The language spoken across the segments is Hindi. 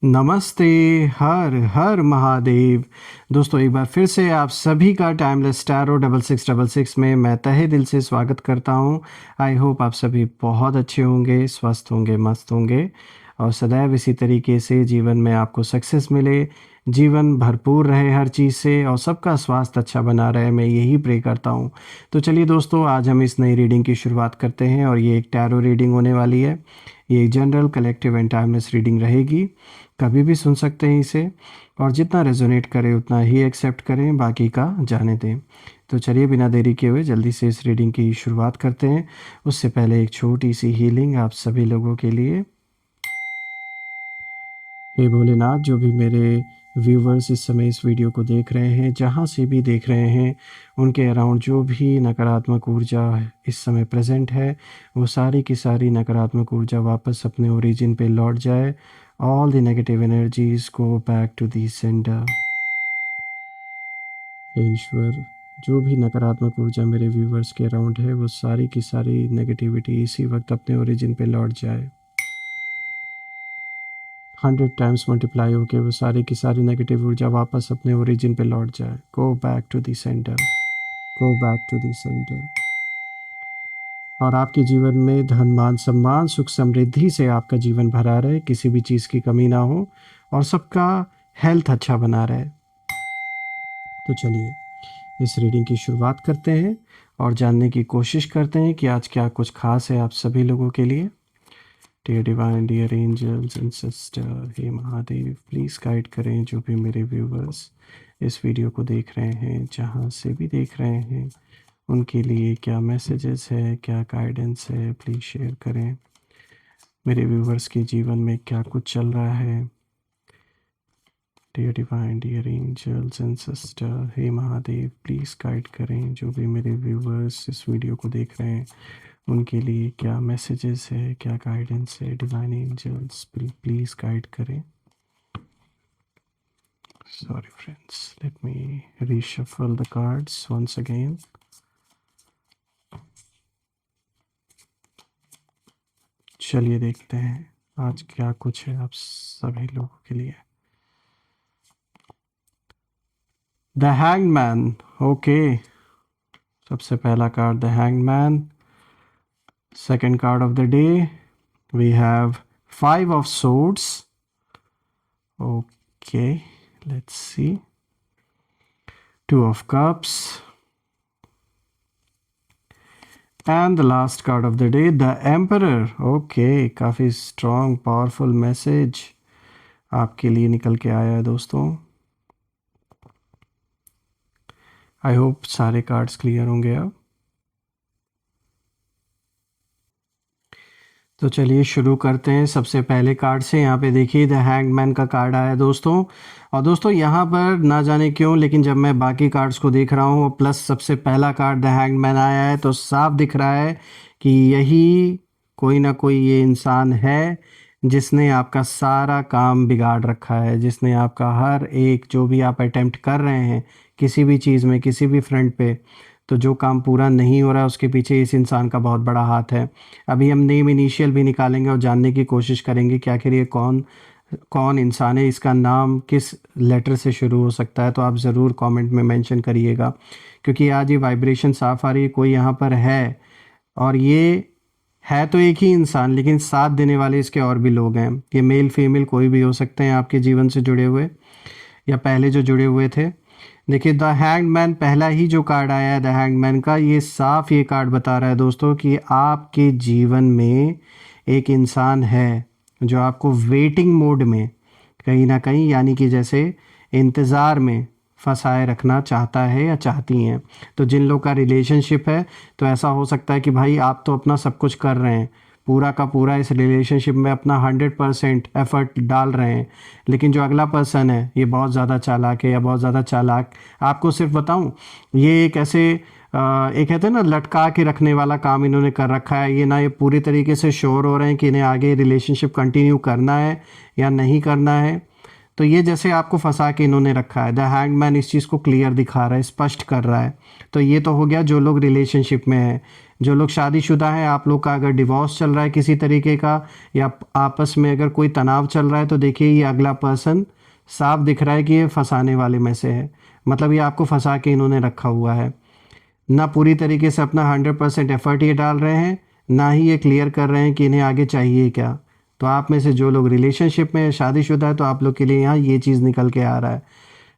नमस्ते। हर हर महादेव। दोस्तों एक बार फिर से आप सभी का टाइमलेस टैरो 6666 में मैं तहे दिल से स्वागत करता हूं। आई होप आप सभी बहुत अच्छे होंगे, स्वस्थ होंगे, मस्त होंगे और सदैव इसी तरीके से जीवन में आपको सक्सेस मिले, जीवन भरपूर रहे हर चीज़ से और सबका स्वास्थ्य अच्छा बना रहे, मैं यही प्रे करता हूं। तो चलिए दोस्तों, आज हम इस नई रीडिंग की शुरुआत करते हैं और ये एक टैरो रीडिंग होने वाली है। ये एक general, collective and timeless reading रहेगी। कभी भी सुन सकते हैं इसे और जितना रेजोनेट करे उतना ही एक्सेप्ट करें, बाकी का जाने दें। तो चलिए बिना देरी किए हुए जल्दी से इस रीडिंग की शुरुआत करते हैं। उससे पहले एक छोटी सी हीलिंग आप सभी लोगों के लिए। हे भोलेनाथ, जो भी मेरे व्यूवर्स इस समय इस वीडियो को देख रहे हैं, जहाँ से भी देख रहे हैं, उनके अराउंड जो भी नकारात्मक ऊर्जा इस समय प्रेजेंट है, वो सारी की सारी नकारात्मक ऊर्जा वापस अपने ओरिजिन पे लौट जाए। All the negative energies go back to the center. हे ईश्वर, जो भी नकारात्मक ऊर्जा मेरे व्यूवर्स के अराउंड है, वो सारी की सारी नेगेटिविटी इसी वक्त अपने ओरिजिन पे लौट जाए। 100 टाइम्स मल्टीप्लाई होके वो सारी की सारी नेगेटिव ऊर्जा वापस अपने ओरिजिन पे लौट जाए। Go back to the centre, go back to the centre. और आपके जीवन में धन, मान, सम्मान, सुख, समृद्धि से आपका जीवन भरा रहे, किसी भी चीज़ की कमी ना हो और सबका हेल्थ अच्छा बना रहे। तो चलिए इस रीडिंग की शुरुआत करते हैं और जानने की कोशिश करते हैं कि आज क्या कुछ खास है आप सभी लोगों के लिए। Dear divine, dear angels and sister, हे महादेव, प्लीज़ गाइड करें जो भी मेरे व्यूवर्स इस वीडियो को देख रहे हैं, जहाँ से भी देख रहे हैं, उनके लिए क्या मैसेजेस है, क्या गाइडेंस है, प्लीज़ शेयर करें। मेरे व्यूवर्स के जीवन में क्या कुछ चल रहा है। Dear divine, dear angels and sister, हे महादेव, प्लीज़ गाइड करें जो भी मेरे व्यूवर्स इस वीडियो को देख रहे हैं, उनके लिए क्या मैसेजेस है, क्या गाइडेंस है। डिवाइन एंजल्स प्लीज़ गाइड करें। Sorry friends, let me reshuffle the cards once again. चलिए देखते हैं आज क्या कुछ है आप सभी लोगों के लिए। The hangman, okay. सबसे पहला card the hangman. Second card of the day we have 5 of swords. Okay, let's see. 2 of cups. And the last card of the day, the Emperor. Okay, काफ़ी strong, powerful message आपके लिए निकल के आया है दोस्तों। आई होप सारे कार्ड्स क्लियर होंगे अब। तो चलिए शुरू करते हैं सबसे पहले कार्ड से। यहाँ पे देखिए द हैंगमैन का कार्ड आया है दोस्तों। और दोस्तों यहाँ पर ना जाने क्यों, लेकिन जब मैं बाकी कार्ड्स को देख रहा हूँ प्लस सबसे पहला कार्ड द हैंगमैन आया है, तो साफ दिख रहा है कि यही कोई ना कोई ये इंसान है जिसने आपका सारा काम बिगाड़ रखा है, जिसने आपका हर एक जो भी आप अटेम्प्ट कर रहे हैं किसी भी चीज़ में, किसी भी फ्रंट पे, तो जो काम पूरा नहीं हो रहा है उसके पीछे इस इंसान का बहुत बड़ा हाथ है। अभी हम नेम इनिशियल भी निकालेंगे और जानने की कोशिश करेंगे कि आखिर ये कौन कौन इंसान है, इसका नाम किस लेटर से शुरू हो सकता है। तो आप ज़रूर कमेंट में मेंशन करिएगा, क्योंकि आज ये वाइब्रेशन साफ आ रही है, कोई यहाँ पर है। और ये है तो एक ही इंसान, लेकिन साथ देने वाले इसके और भी लोग हैं। ये मेल फीमेल कोई भी हो सकते हैं आपके जीवन से जुड़े हुए या पहले जो जुड़े हुए थे। देखिए द हैंगमैन, पहला ही जो कार्ड आया है द हैंगमैन का, ये साफ ये कार्ड बता रहा है दोस्तों कि आपके जीवन में एक इंसान है जो आपको वेटिंग मोड में कहीं ना कहीं, यानी कि जैसे इंतज़ार में फंसाए रखना चाहता है या चाहती हैं। तो जिन लोग का रिलेशनशिप है, तो ऐसा हो सकता है कि भाई आप तो अपना सब कुछ कर रहे हैं, पूरा का पूरा इस रिलेशनशिप में अपना 100% एफर्ट डाल रहे हैं, लेकिन जो अगला पर्सन है ये बहुत ज़्यादा चालाक है या बहुत ज़्यादा चालाक। आपको सिर्फ बताऊं, ये एक ऐसे एक कहते हैं ना लटका के रखने वाला काम इन्होंने कर रखा है। ये ना ये पूरी तरीके से श्योर हो रहे हैं कि इन्हें आगे रिलेशनशिप कंटिन्यू करना है या नहीं करना है। तो ये जैसे आपको फंसा के इन्होंने रखा है। द हैंगमैन इस चीज़ को क्लियर दिखा रहा है, स्पष्ट कर रहा है। तो ये तो हो गया जो लोग रिलेशनशिप में हैं। जो लोग शादीशुदा हैं, आप लोग का अगर डिवोर्स चल रहा है किसी तरीके का, या आपस में अगर कोई तनाव चल रहा है, तो देखिए ये अगला पर्सन साफ दिख रहा है कि ये फंसाने वाले में से है। मतलब ये आपको फंसा के इन्होंने रखा हुआ है। ना पूरी तरीके से अपना 100% एफर्ट ये डाल रहे हैं, ना ही ये क्लियर कर रहे हैं कि इन्हें आगे चाहिए क्या। तो आप में से जो लोग रिलेशनशिप में शादीशुदा है, तो आप लोग के लिए यहाँ ये चीज़ निकल के आ रहा है।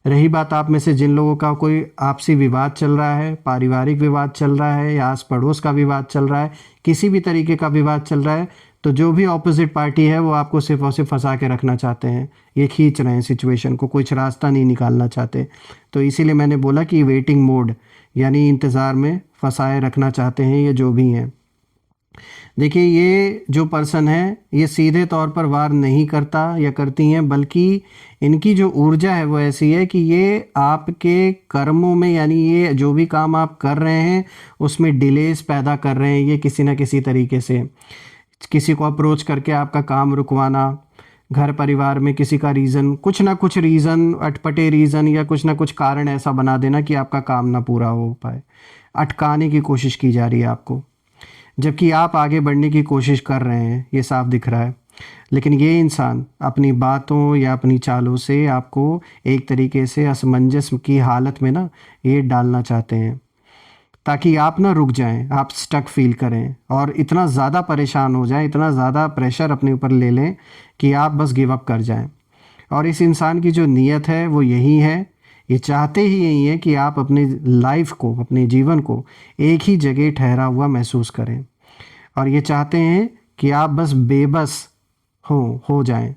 रही बात आप में से जिन लोगों का कोई आपसी विवाद चल रहा है, पारिवारिक विवाद चल रहा है, या आस पड़ोस का विवाद चल रहा है, किसी भी तरीके का विवाद चल रहा है, तो जो भी ऑपोजिट पार्टी है वो आपको सिर्फ और सिर्फ फंसा के रखना चाहते हैं। ये खींच रहे हैं सिचुएशन को, कुछ रास्ता नहीं निकालना चाहते। तो इसीलिए मैंने बोला कि वेटिंग मोड, यानी इंतज़ार में फंसाए रखना चाहते हैं ये जो भी हैं। देखिए ये जो पर्सन है, ये सीधे तौर पर वार नहीं करता या करती हैं, बल्कि इनकी जो ऊर्जा है वो ऐसी है कि ये आपके कर्मों में, यानी ये जो भी काम आप कर रहे हैं उसमें डिलेस पैदा कर रहे हैं। ये किसी न किसी तरीके से किसी को अप्रोच करके आपका काम रुकवाना, घर परिवार में किसी का रीज़न, कुछ ना कुछ रीज़न, अटपटे रीज़न या कुछ ना कुछ कारण ऐसा बना देना कि आपका काम ना पूरा हो पाए। अटकाने की कोशिश की जा रही है आपको, जबकि आप आगे बढ़ने की कोशिश कर रहे हैं, ये साफ दिख रहा है। लेकिन ये इंसान अपनी बातों या अपनी चालों से आपको एक तरीके से असमंजस की हालत में ना ये डालना चाहते हैं, ताकि आप ना रुक जाएं, आप स्टक फील करें और इतना ज़्यादा परेशान हो जाएं, इतना ज़्यादा प्रेशर अपने ऊपर ले लें कि आप बस गिव अप कर जाएं। और इस इंसान की जो नीयत है वो यही है, ये चाहते ही यही है कि आप अपनी लाइफ को, अपने जीवन को एक ही जगह ठहरा हुआ महसूस करें, और ये चाहते हैं कि आप बस बेबस हो जाएं,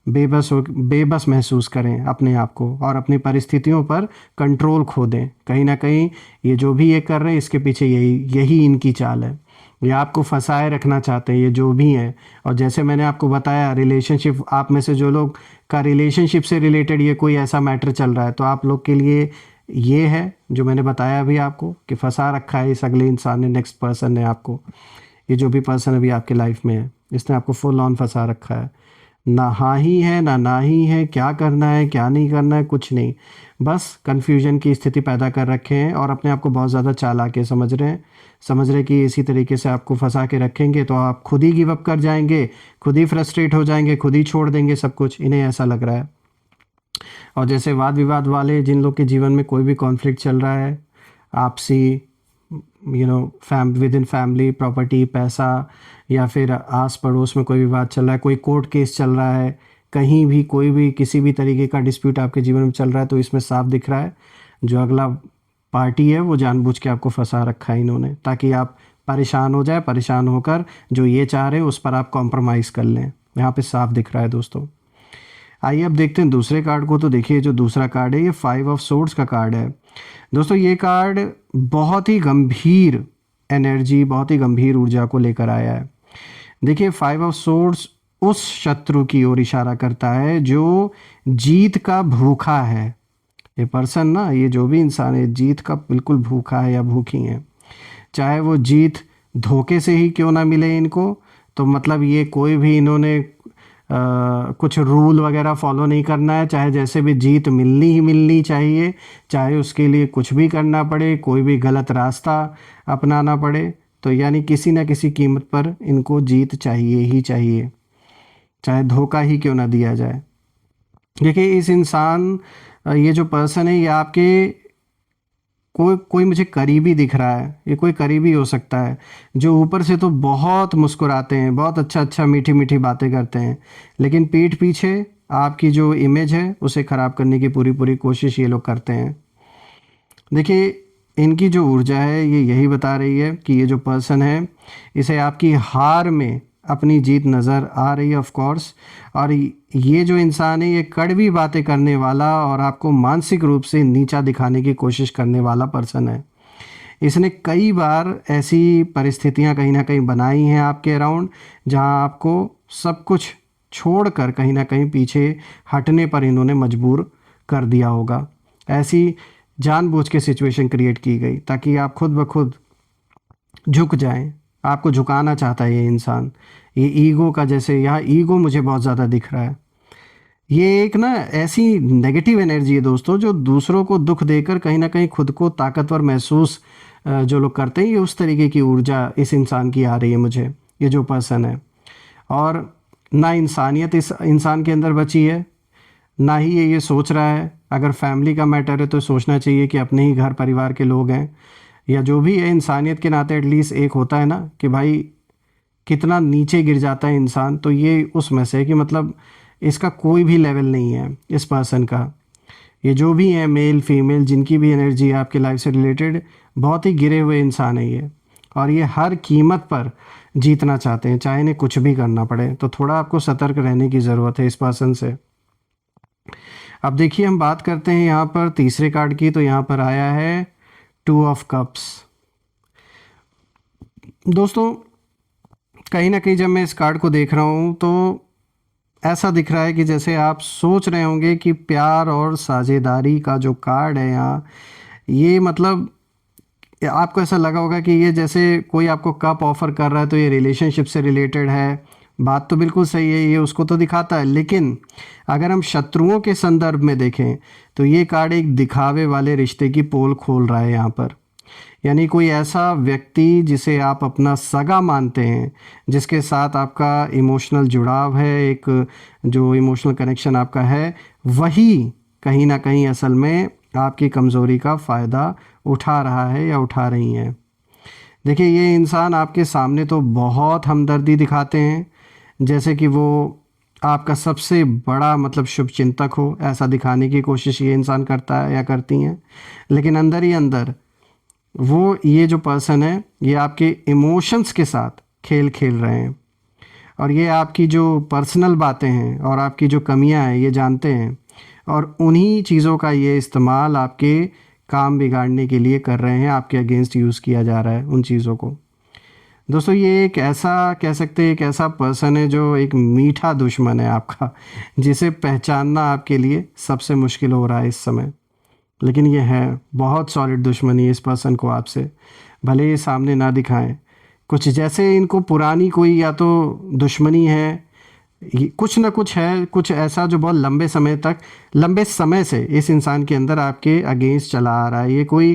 बेबस महसूस करें अपने आप को और अपनी परिस्थितियों पर कंट्रोल खो दें। कहीं ना कहीं ये जो भी ये कर रहे हैं, इसके पीछे यही इनकी चाल है। ये आपको फंसाए रखना चाहते हैं, ये जो भी हैं। और जैसे मैंने आपको बताया, रिलेशनशिप, आप में से जो लोग का रिलेशनशिप से रिलेटेड ये कोई ऐसा मैटर चल रहा है, तो आप लोग के लिए ये है जो मैंने बताया अभी आपको, कि फंसा रखा है इस अगले इंसान ने, नेक्स्ट पर्सन ने आपको। ये जो भी पर्सन अभी आपके लाइफ में है, इसने आपको फुल ऑन फंसा रखा है। ना हाँ ही है ना ही है, क्या करना है क्या नहीं करना है कुछ नहीं, बस कन्फ्यूजन की स्थिति पैदा कर रखे हैं और अपने आप को बहुत ज़्यादा चालाकी समझ रहे हैं कि इसी तरीके से आपको फंसा के रखेंगे तो आप खुद ही गिव अप कर जाएंगे, खुद ही फ्रस्ट्रेट हो जाएंगे, खुद ही छोड़ देंगे सब कुछ, इन्हें ऐसा लग रहा है। और जैसे वाद विवाद वाले, जिन लोग के जीवन में कोई भी कॉन्फ्लिक्ट चल रहा है, आपसी, विद इन फैमिली, प्रॉपर्टी, पैसा, या फिर आस पड़ोस में कोई विवाद चल रहा है, कोई कोर्ट केस चल रहा है, कहीं भी कोई भी किसी भी तरीके का डिस्प्यूट आपके जीवन में चल रहा है, तो इसमें साफ दिख रहा है जो अगला पार्टी है वो जानबूझ के आपको फंसा रखा है इन्होंने, ताकि आप परेशान हो जाए, परेशान होकर जो ये चाह रहे हैं उस पर आप कॉम्प्रोमाइज़ कर लें। यहाँ पे साफ दिख रहा है दोस्तों। आइए अब देखते हैं दूसरे कार्ड को। तो देखिए जो दूसरा कार्ड है, ये 5 ऑफ सोर्ड्स का कार्ड है दोस्तों। ये कार्ड बहुत ही गंभीर एनर्जी, बहुत ही गंभीर ऊर्जा को लेकर आया है। देखिए 5 ऑफ सोर्ड्स उस शत्रु की ओर इशारा करता है जो जीत का भूखा है। ये पर्सन ना, ये जो भी इंसान है, जीत का बिल्कुल भूखा है या भूखी है। चाहे वो जीत धोखे से ही क्यों ना मिले इनको, तो मतलब ये कोई भी इन्होंने कुछ रूल वगैरह फॉलो नहीं करना है, चाहे जैसे भी जीत मिलनी ही मिलनी चाहिए, चाहे उसके लिए कुछ भी करना पड़े, कोई भी गलत रास्ता अपनाना पड़े, तो यानी किसी न किसी कीमत पर इनको जीत चाहिए ही चाहिए, चाहे धोखा ही क्यों ना दिया जाए। देखिए इस इंसान, ये जो पर्सन है, ये आपके कोई मुझे करीबी दिख रहा है। ये कोई करीबी हो सकता है जो ऊपर से तो बहुत मुस्कुराते हैं, बहुत अच्छा मीठी मीठी बातें करते हैं, लेकिन पीठ पीछे आपकी जो इमेज है उसे ख़राब करने की पूरी कोशिश ये लोग करते हैं। देखिए इनकी जो ऊर्जा है ये यही बता रही है कि ये जो पर्सन है, इसे आपकी हार में अपनी जीत नज़र आ रही है ऑफ कोर्स। और ये जो इंसान है, ये कड़वी बातें करने वाला और आपको मानसिक रूप से नीचा दिखाने की कोशिश करने वाला पर्सन है। इसने कई बार ऐसी परिस्थितियां कहीं ना कहीं बनाई हैं आपके अराउंड, जहां आपको सब कुछ छोड़कर कहीं ना कहीं पीछे हटने पर इन्होंने मजबूर कर दिया होगा। ऐसी जानबूझ के सिचुएशन क्रिएट की गई ताकि आप खुद ब खुद झुक जाएं। आपको झुकाना चाहता है ये इंसान। ये ईगो का, जैसे यहाँ ईगो मुझे बहुत ज़्यादा दिख रहा है। ये एक ना ऐसी नेगेटिव एनर्जी है दोस्तों, जो दूसरों को दुख देकर कहीं ना कहीं खुद को ताकतवर महसूस जो लोग करते हैं, ये उस तरीके की ऊर्जा इस इंसान की आ रही है मुझे, ये जो पर्सन है। और ना इंसानियत इस इंसान के अंदर बची है, ना ही ये सोच रहा है। अगर फैमिली का मैटर है तो सोचना चाहिए कि अपने ही घर परिवार के लोग हैं, या जो भी है इंसानियत के नाते एटलीस्ट एक होता है ना कि भाई कितना नीचे गिर जाता है इंसान, तो ये उसमें से है कि मतलब इसका कोई भी लेवल नहीं है इस पर्सन का। ये जो भी है मेल फीमेल जिनकी भी एनर्जी है आपके लाइफ से रिलेटेड, बहुत ही गिरे हुए इंसान है ये, और ये हर कीमत पर जीतना चाहते हैं, चाहे इन्हें कुछ भी करना पड़े। तो थोड़ा आपको सतर्क रहने की ज़रूरत है इस पर्सन से। अब देखिए हम बात करते हैं यहाँ पर तीसरे कार्ड की, तो यहाँ पर आया है 2 ऑफ कप्स। दोस्तों कहीं ना कहीं जब मैं इस कार्ड को देख रहा हूँ तो ऐसा दिख रहा है कि जैसे आप सोच रहे होंगे कि प्यार और साझेदारी का जो कार्ड है यहाँ, ये मतलब आपको ऐसा लगा होगा कि ये जैसे कोई आपको कप ऑफ़र कर रहा है तो ये रिलेशनशिप से रिलेटेड है। बात तो बिल्कुल सही है, ये उसको तो दिखाता है, लेकिन अगर हम शत्रुओं के संदर्भ में देखें तो ये कार्ड एक दिखावे वाले रिश्ते की पोल खोल रहा है यहाँ पर। यानी कोई ऐसा व्यक्ति जिसे आप अपना सगा मानते हैं, जिसके साथ आपका इमोशनल जुड़ाव है, एक जो इमोशनल कनेक्शन आपका है, वही कहीं ना कहीं असल में आपकी कमज़ोरी का फ़ायदा उठा रहा है या उठा रही हैं। देखिए ये इंसान आपके सामने तो बहुत हमदर्दी दिखाते हैं, जैसे कि वो आपका सबसे बड़ा मतलब शुभ चिंतक हो, ऐसा दिखाने की कोशिश ये इंसान करता है या करती हैं। लेकिन अंदर ही अंदर वो ये जो पर्सन है ये आपके इमोशंस के साथ खेल खेल रहे हैं, और ये आपकी जो पर्सनल बातें हैं और आपकी जो कमियां हैं ये जानते हैं, और उन्हीं चीज़ों का ये इस्तेमाल आपके काम बिगाड़ने के लिए कर रहे हैं, आपके अगेंस्ट यूज़ किया जा रहा है उन चीज़ों को। दोस्तों ये एक ऐसा कह सकते हैं, एक ऐसा पर्सन है जो एक मीठा दुश्मन है आपका, जिसे पहचानना आपके लिए सबसे मुश्किल हो रहा है इस समय। लेकिन ये है बहुत सॉलिड दुश्मनी इस पर्सन को आपसे, भले ये सामने ना दिखाएं। कुछ जैसे इनको पुरानी कोई या तो दुश्मनी है, कुछ ना कुछ है, कुछ ऐसा जो बहुत लंबे समय से इस इंसान के अंदर आपके अगेंस्ट चला आ रहा है। ये कोई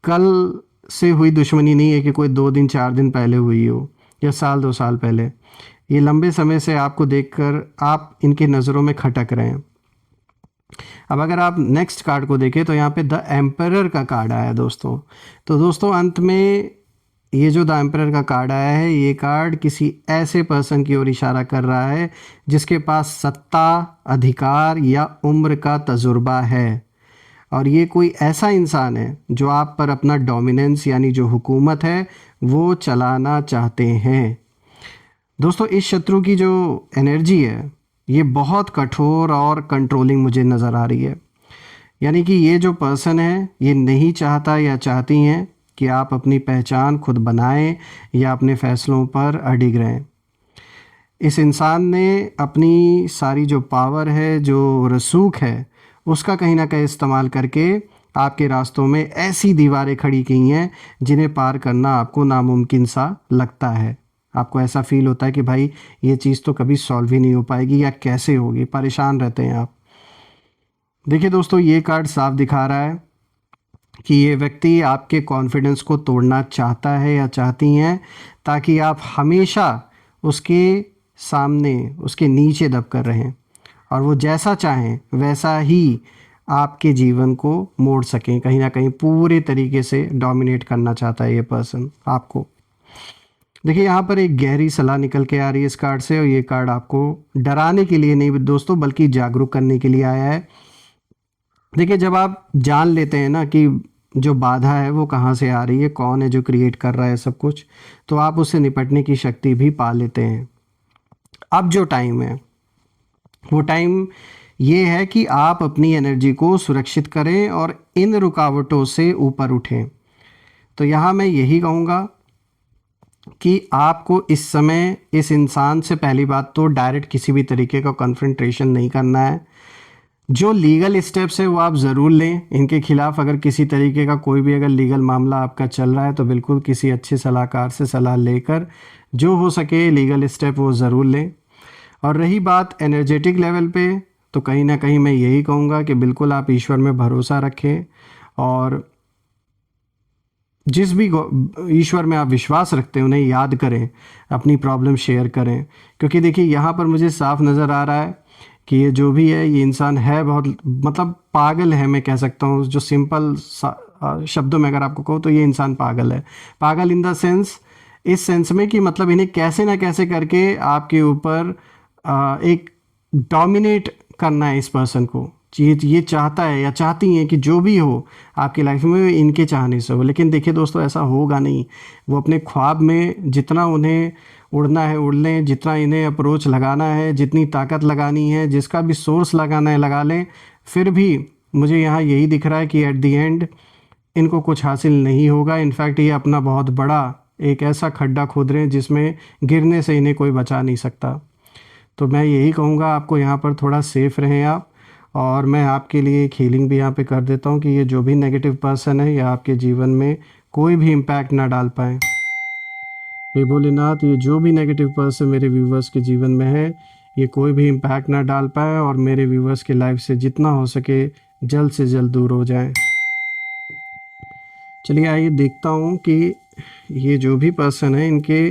कल से हुई दुश्मनी नहीं है कि कोई 2 दिन 4 दिन पहले हुई हो या साल 2 साल पहले। ये लंबे समय से आपको देखकर आप इनकी नज़रों में खटक रहे हैं। अब अगर आप नेक्स्ट कार्ड को देखें तो यहाँ पे द एम्परर का कार्ड आया है दोस्तों। तो दोस्तों अंत में ये जो द एम्परर का कार्ड आया है, ये कार्ड किसी ऐसे पर्सन की ओर इशारा कर रहा है जिसके पास सत्ता, अधिकार या उम्र का तजुर्बा है, और ये कोई ऐसा इंसान है जो आप पर अपना डोमिनेंस यानी जो हुकूमत है वो चलाना चाहते हैं। दोस्तों इस शत्रु की जो एनर्जी है ये बहुत कठोर और कंट्रोलिंग मुझे नज़र आ रही है। यानी कि ये जो पर्सन है ये नहीं चाहता या चाहती हैं कि आप अपनी पहचान खुद बनाएं या अपने फ़ैसलों पर अडिग रहें। इस इंसान ने अपनी सारी जो पावर है, जो रसूख है, उसका कहीं ना कहीं इस्तेमाल करके आपके रास्तों में ऐसी दीवारें खड़ी की हैं जिन्हें पार करना आपको नामुमकिन सा लगता है। आपको ऐसा फील होता है कि भाई ये चीज़ तो कभी सॉल्व ही नहीं हो पाएगी, या कैसे होगी, परेशान रहते हैं आप। देखिए दोस्तों ये कार्ड साफ दिखा रहा है कि ये व्यक्ति आपके कॉन्फिडेंस को तोड़ना चाहता है या चाहती हैं, ताकि आप हमेशा उसके सामने, उसके नीचे दब कर रहें, और वो जैसा चाहें वैसा ही आपके जीवन को मोड़ सकें। कहीं ना कहीं पूरे तरीके से डोमिनेट करना चाहता है ये पर्सन आपको। देखिए यहाँ पर एक गहरी सलाह निकल के आ रही है इस कार्ड से, और ये कार्ड आपको डराने के लिए नहीं दोस्तों बल्कि जागरूक करने के लिए आया है। देखिए जब आप जान लेते हैं ना कि जो बाधा है वो कहाँ से आ रही है, कौन है जो क्रिएट कर रहा है सब कुछ, तो आप उससे निपटने की शक्ति भी पा लेते हैं। अब जो टाइम है वो टाइम ये है कि आप अपनी एनर्जी को सुरक्षित करें और इन रुकावटों से ऊपर उठें। तो यहाँ मैं यही कहूँगा कि आपको इस समय इस इंसान से पहली बात तो डायरेक्ट किसी भी तरीके का कन्फ्रंटेशन नहीं करना है। जो लीगल स्टेप्स है वो आप ज़रूर लें इनके खिलाफ़। अगर किसी तरीके का कोई भी अगर लीगल मामला आपका चल रहा है तो बिल्कुल किसी अच्छे सलाहकार से सलाह लेकर जो हो सके लीगल स्टेप वो ज़रूर लें। और रही बात एनर्जेटिक लेवल पे, तो कहीं ना कहीं मैं यही कहूँगा कि बिल्कुल आप ईश्वर में भरोसा रखें और जिस भी ईश्वर में आप विश्वास रखते हैं उन्हें याद करें, अपनी प्रॉब्लम शेयर करें। क्योंकि देखिए यहाँ पर मुझे साफ नज़र आ रहा है कि ये जो भी है ये इंसान है बहुत मतलब पागल है, मैं कह सकता हूँ जो सिंपल शब्दों में अगर आपको कहूँ तो ये इंसान पागल है। पागल इन द सेंस, इस सेंस में कि मतलब इन्हें कैसे ना कैसे करके आपके ऊपर एक डोमिनेट करना है इस पर्सन को। ये चाहता है या चाहती हैं कि जो भी हो आपकी लाइफ में वो इनके चाहने से हो। लेकिन देखिए दोस्तों ऐसा होगा नहीं। वो अपने ख्वाब में जितना उन्हें उड़ना है उड़ लें, जितना इन्हें अप्रोच लगाना है, जितनी ताकत लगानी है, जिसका भी सोर्स लगाना है लगा लें। फिर भी मुझे यहाँ यही दिख रहा है कि एट द एंड इनको कुछ हासिल नहीं होगा। इनफैक्ट ये अपना बहुत बड़ा एक ऐसा खड्डा खोद रहे हैं जिसमें गिरने से इन्हें कोई बचा नहीं सकता। तो मैं यही कहूँगा आपको यहाँ पर थोड़ा सेफ़ रहें आप। और मैं आपके लिए एक हीलिंग भी यहाँ पे कर देता हूँ कि ये जो भी नेगेटिव पर्सन है या आपके जीवन में कोई भी इम्पैक्ट ना डाल पाए। हे भोलेनाथ, ये जो भी नेगेटिव पर्सन मेरे व्यूवर्स के जीवन में है ये कोई भी इम्पैक्ट ना डाल पाए और मेरे व्यूवर्स की लाइफ से जितना हो सके जल्द से जल्द दूर हो जाए। चलिए आइए देखता हूँ कि ये जो भी पर्सन है इनके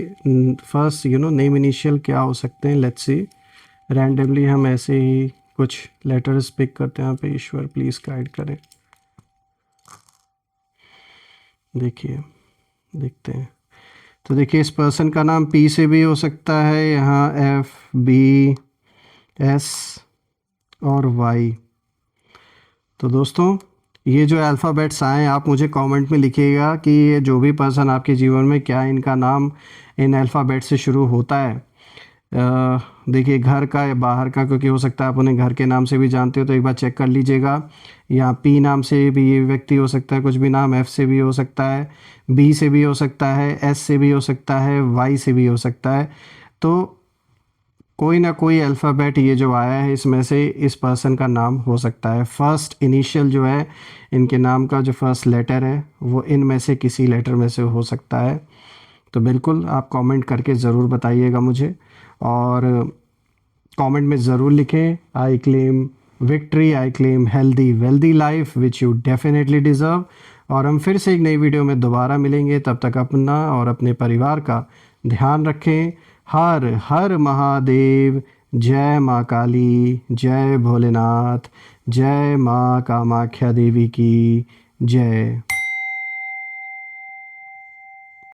फर्स्ट नेम इनिशियल क्या हो सकते हैं। लेट्स सी, रैंडमली हम ऐसे ही कुछ लेटर्स पिक करते हैं यहाँ पे। ईश्वर प्लीज़ गाइड करें। देखिए, देखते हैं। तो देखिए इस पर्सन का नाम पी से भी हो सकता है, यहाँ एफ बी एस और वाई। तो दोस्तों ये जो अल्फ़ाबेट्स आए आप मुझे कमेंट में लिखिएगा कि ये जो भी पर्सन आपके जीवन में क्या इनका नाम इन अल्फ़ाबेट से शुरू होता है। देखिए घर का या बाहर का, क्योंकि हो सकता है आप उन्हें घर के नाम से भी जानते हो तो एक बार चेक कर लीजिएगा। या पी नाम से भी ये व्यक्ति हो सकता है, कुछ भी नाम। एफ़ से भी हो सकता है, बी से भी हो सकता है, एस से भी हो सकता है, वाई से भी हो सकता है। तो कोई ना कोई अल्फ़ाबेट ये जो आया है इसमें से इस पर्सन का नाम हो सकता है। फर्स्ट इनिशियल जो है इनके नाम का जो फर्स्ट लेटर है वो इनमें से किसी लेटर में से हो सकता है। तो बिल्कुल आप कमेंट करके ज़रूर बताइएगा मुझे, और कमेंट में ज़रूर लिखें I claim victory, I claim healthy wealthy life which you definitely deserve. और हम फिर से एक नई वीडियो में दोबारा मिलेंगे। तब तक अपना और अपने परिवार का ध्यान रखें। हर हर महादेव। जय माँ काली, जय भोलेनाथ, जय माँ कामाख्या देवी की जय।